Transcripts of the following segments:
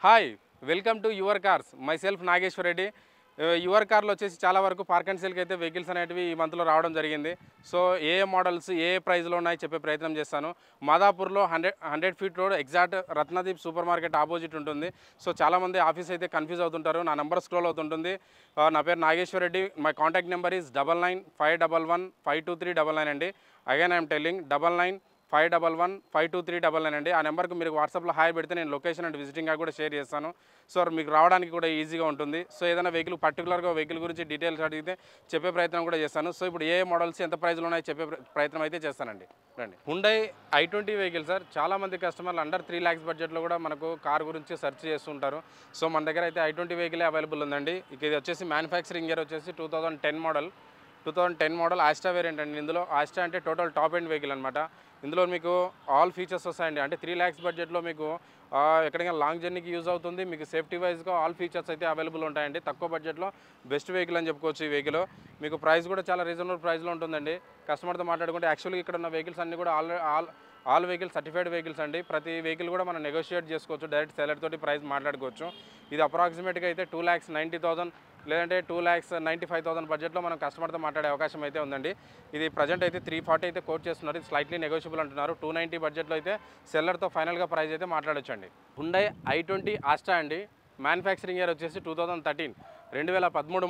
Hi welcome to your cars myself Nageshwar Reddy. Your కార్లో వచ్చేసి చాలా వరకు పార్క్ అండ్ సేల్కి అయితే వెహికల్స్ అనేటివి ఈ మంత్లో రావడం జరిగింది. సో ఏ మోడల్స్ ఏ ప్రైస్లో ఉన్నాయి చెప్పే ప్రయత్నం చేస్తాను. మాదాపూర్లో 100 feet road exact Ratnadeep super market opposite ఉంటుంది. సో చాలామంది ఆఫీస్ అయితే కన్ఫ్యూజ్ అవుతుంటారు. నా నెంబర్ స్క్రోల్ అవుతుంటుంది. నా పేరు Nageshwar Reddy. My contact number is 9951152399 అండి. అగైన్ ఐఎమ్ టెల్లింగ్ 9951152399 అండి. ఆ నెంబర్కి మీరు వాట్సాప్లో హాయ్ పెడితే నేను లొకేషన్ అండ్ విజిటింగ్గా కూడా షేర్ చేస్తాను. సో మీకు రావడానికి కూడా ఈజీగా ఉంటుంది. సో ఏదైనా వెహికల్ పర్టికులర్గా వెహికల్ గురించి డీటెయిల్స్ అడిగితే చెప్పే ప్రయత్నం కూడా చేస్తాను. సో ఇప్పుడు ఏ మోడల్స్ ఎంత ప్రైస్లో ఉన్నాయో చెప్పే ప్రయత్నం అయితే చేస్తానండి. రండి. Hyundai i20 vehicle sir. చాలామంది కస్టమర్లు అండర్ 3 lakhs బడ్జెట్లో కూడా మనకు కార్ గురించి సెర్చ్ చేస్తుంటారు. సో మన దగ్గర అయితే i20 వెహికల్ అవైలబుల్ ఉందండి. ఇక ఇది వచ్చేసి మ్యానుఫ్యాక్చరింగ్ ఇయర్ వచ్చేసి 2010 మోడల్ ఆస్టా వేరియంట్ అండి. ఇందులో ఆస్టా అంటే టోటల్ టాప్ ఎండ్ వెహికల్ అనమాట. ఇందులో మీకు ఆల్ ఫీచర్స్ వస్తాయండి. అంటే 3 lakhs బడ్జెట్లో మీకు ఎక్కడికైనా లాంగ్ జర్నీకి యూజ్ అవుతుంది. మీకు సేఫ్టీ వైజ్గా ఆల్ ఫీచర్స్ అయితే అవైలబుల్ ఉంటాయండి. తక్కువ బడ్జెట్లో బెస్ట్ వెహికల్ అని చెప్పుకోవచ్చు. ఈ వెహికల్ మీకు ప్రైస్ కూడా చాలా రీజనబుల్ ప్రైస్లో ఉంటుందండి. కస్టమర్తో మాట్లాడుకుంటే యాక్చువల్గా ఇక్కడ ఉన్న వెహికల్స్ అన్నీ కూడా ఆల్ వెహికల్ సర్టిఫైడ్ వెహికల్స్ అండి. ప్రతి వెహికల్ కూడా మనం నెగోషియేట్ చేసుకోవచ్చు. డైరెక్ట్ సెల్లర్ తోటి ప్రైస్ మాట్లాడుకోవచ్చు. ఇది అప్రాక్సిమేట్గా అయితే 2,90,000 లేదంటే 2,95,000 బడ్జెట్లో మనం కస్టమర్తో మాట్లాడే అవకాశం అయితే ఉందండి. ఇది ప్రజెంట్ అయితే 340 అయితే కోట్ చేస్తున్నారు. ఇది స్లైట్లీ నెగోషియబుల్ అంటున్నారు. 290 బడ్జెట్లో అయితే సెల్లర్తో ఫైనల్గా ప్రైస్ అయితే మాట్లాడొచ్చండి. హుండై i20 ఆస్టా అండి. మ్యానుఫ్యాక్చరింగ్ ఇయర్ వచ్చేసి 2013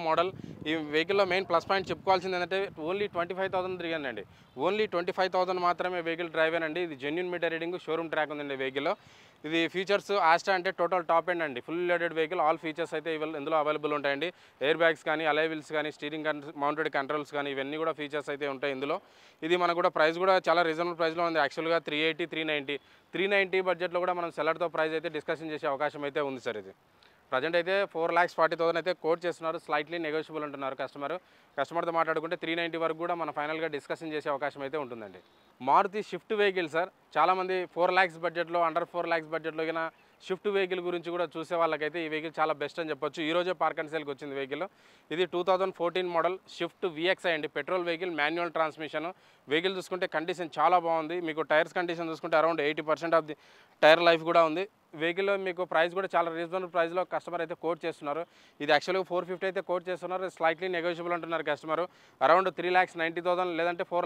మోడల్. ఈ వెహికల్లో మెయిన్ ప్లస్ పాయింట్ చెప్పుకోవాల్సింది ఏంటంటే ఓన్లీ 25,000 తిరిగిందండి. ఓన్లీ 25,000 మాత్రమే వెహికల్ డ్రైవ్ అండి. ఇది genuine meter reading showroom track ఉందండి వెహికల్లో. ఇది ఫీచర్స్ ఆస్టా అంటే టోటల్ టాప్ ఎండ్ అండి. Full loaded vehicle. All features అయితే ఇందులో అవైలబుల్ ఉంటాయండి. ఎయిర్ బ్యాగ్స్ కానీ అలై వీల్స్ కానీ స్టీరింగ్ మౌంటెడ్ కంట్రోల్స్ కానీ ఇవన్నీ కూడా ఫీచర్స్ అయితే ఉంటాయి ఇందులో. ఇది మనకు కూడా ప్రైస్ కూడా చాలా రీజనబుల్ ప్రైస్లో ఉంది. యాక్చువల్గా 380, 390 బడ్జెట్లో కూడా మనం సెల్లర్తో ప్రైస్ అయితే డిస్కషన్ చేసే అవకాశం అయితే ఉంది సార్. ఇది ప్రజెంట్ అయితే 4,40,000 అయితే కోట్ చేస్తున్నారు. స్లైట్లీ నెగోషియబుల్ అంటున్నారు కస్టమర్తో మాట్లాడుకుంటే 390 వరకు కూడా మనం ఫైనల్గా డిస్కషన్ చేసే అవకాశం అయితే ఉంటుందండి. Maruti Swift vehicle sir. చాలామంది 4 lakhs బడ్జెట్లో అండర్ 4 lakhs బడ్జెట్లో కింద షిఫ్ట్ వెహికల్ గురించి కూడా చూసే వాళ్ళకైతే ఈ వెహికల్ చాలా బెస్ట్ అని చెప్పొచ్చు. ఈరోజే పార్క్ అండ్ సేల్కి వచ్చింది వెహికల్. ఇది 2014 మోడల్ షిఫ్ట్ VXI అండి. Petrol vehicle, manual transmission. Vehicle చూసుకుంటే కండిషన్ చాలా బాగుంది. మీకు టైర్స్ కండిషన్ చూసుకుంటే around 80% of the tyre life కూడా ఉంది. వెహికల్లో మీకు ప్రైస్ కూడా చాలా రీజనబుల్ ప్రైస్లో కస్టమర్ అయితే కోట్ చేస్తున్నారు. ఇది యాక్చువల్గా 450 అయితే కోట్ చేస్తున్నారు. స్లైట్లీ నెగోషియబుల్ అంటున్నారు కస్టమర్. అరౌండ్ 3,90,000 లేదంటే 4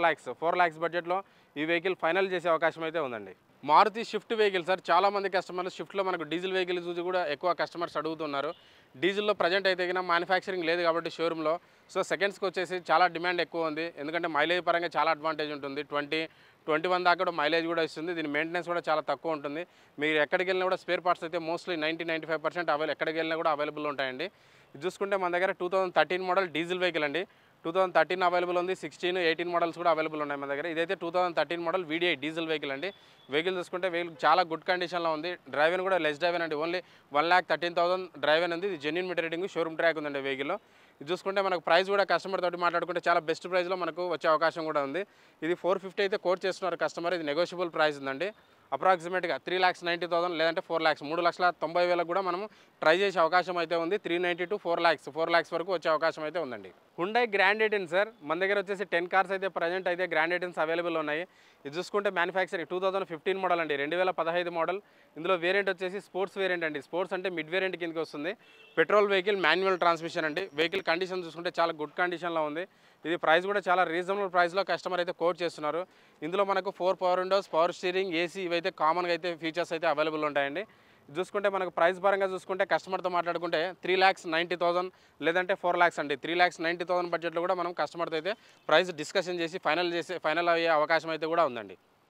lakhs బడ్జెట్లో ఈ వెహికల్ ఫైనల్ చేసే అవకాశం అయితే ఉందండి. Maruti Swift vehicle sir. చాలామంది కస్టమర్లు షిఫ్ట్లో మనకు డీజిల్ వెహికల్ చూసి కూడా ఎక్కువ కస్టమర్స్ అడుగుతున్నారు. డీజిల్లో ప్రజెంట్ అయితే కన్నా మ్యానుఫ్యాక్చరింగ్ లేదు కాబట్టి షోరూంలో. సో సెకండ్స్కి వచ్చేసి చాలా డిమాండ్ ఎక్కువ ఉంది. ఎందుకంటే మైలేజ్ పరంగా చాలా అడ్వాంటేజ్ ఉంటుంది. 21 దాకా కూడా మైలేజ్ కూడా ఇస్తుంది. దీని మెయింటెనెన్స్ కూడా చాలా తక్కువ ఉంటుంది. మీరు ఎక్కడికి వెళ్ళినా కూడా స్పేర్ పార్ట్స్ అయితే మోస్ట్లీ 90-95% ఎక్కడికి వెళ్ళినా కూడా అవైలబుల్ ఉంటాయండి. ఇది చూసుకుంటే మన దగ్గర 2013 మోడల్ డీజిల్ వెహికల్ అండి. 2013 అవైలబుల్ ఉంది. 16, 18 మోడల్స్ కూడా అవైలబుల్ ఉన్నాయి మన దగ్గర. ఇదైతే 2013 మోడల్ VDI డీజిల్ వెహికల్ అండి. వెహికల్ చూసుకుంటే వెహికల్ చాలా గుడ్ కండిషన్లో ఉంది. డ్రైవెన్ కూడా లెస్ డ్రైవెన్ అండి. ఓన్లీ 1,13,000 డ్రైవెన్ ఉంది. ఇది genuine meter reading showroom track ఉందండి వెహికల్లో. ఇది చూసుకుంటే మనకు ప్రైస్ కూడా కస్టమర్ తోటి మాట్లాడుకుంటే చాలా బెస్ట్ ప్రైస్లో మనకు వచ్చే అవకాశం కూడా ఉంది. ఇది 450 అయితే కోట్ చేస్తున్నారు కస్టమర్. ఇది నెగోషియబుల్ ప్రైస్ ఉందండి. అప్రాక్సిమేట్గా 3,90,000 లేదంటే 4 lakhs 3,90,000 కూడా మనం ట్రై చేసే అవకాశం అయితే ఉంది. 390 to 4 lakhs వరకు వచ్చే అవకాశం అయితే ఉందండి. Hyundai grand 18 sir. మన దగ్గర వచ్చేసి 10 కార్స్ అయితే ప్రజెంట్ అయితే గ్రాండ్ 18s అవైలబుల్ ఉన్నాయి. ఇది చూసుకుంటే మ్యానుఫ్యాక్చరింగ్ 2015 మోడల్ అండి. 2015 మోడల్. ఇందులో వేరియంట్ వచ్చేసి స్పోర్ట్స్ వేరియంట్ అండి. స్పోర్ట్స్ అంటే మిడ్ వేరియంట్ కిందకి వస్తుంది. పెట్రోల్ వెహికల్, మాన్యువల్ ట్రాన్స్మిషన్ అండి. వెహికల్ కండిషన్ చూసుకుంటే చాలా గుడ్ కండిషన్లో ఉంది. ఇది ప్రైస్ కూడా చాలా రీజనబుల్ ప్రైస్లో కస్టమర్ అయితే కోట్ చేస్తున్నారు. ఇందులో మనకు 4 power Windows, power steering, AC ఇవైతే కామన్గా అయితే ఫీచర్స్ అయితే అవైలబుల్ ఉంటాయండి. చూసుకుంటే మనకు ప్రైస్ పరంగా చూసుకుంటే కస్టమర్తో మాట్లాడుకుంటే 3,90,000 లేదంటే 4 lakhs అండి. 3,90,000 బడ్జెట్లో కూడా మనం కస్టమర్తో అయితే ప్రైస్ డిస్కషన్ చేసి ఫైనల్ అయ్యే అవకాశం అయితే కూడా ఉందండి.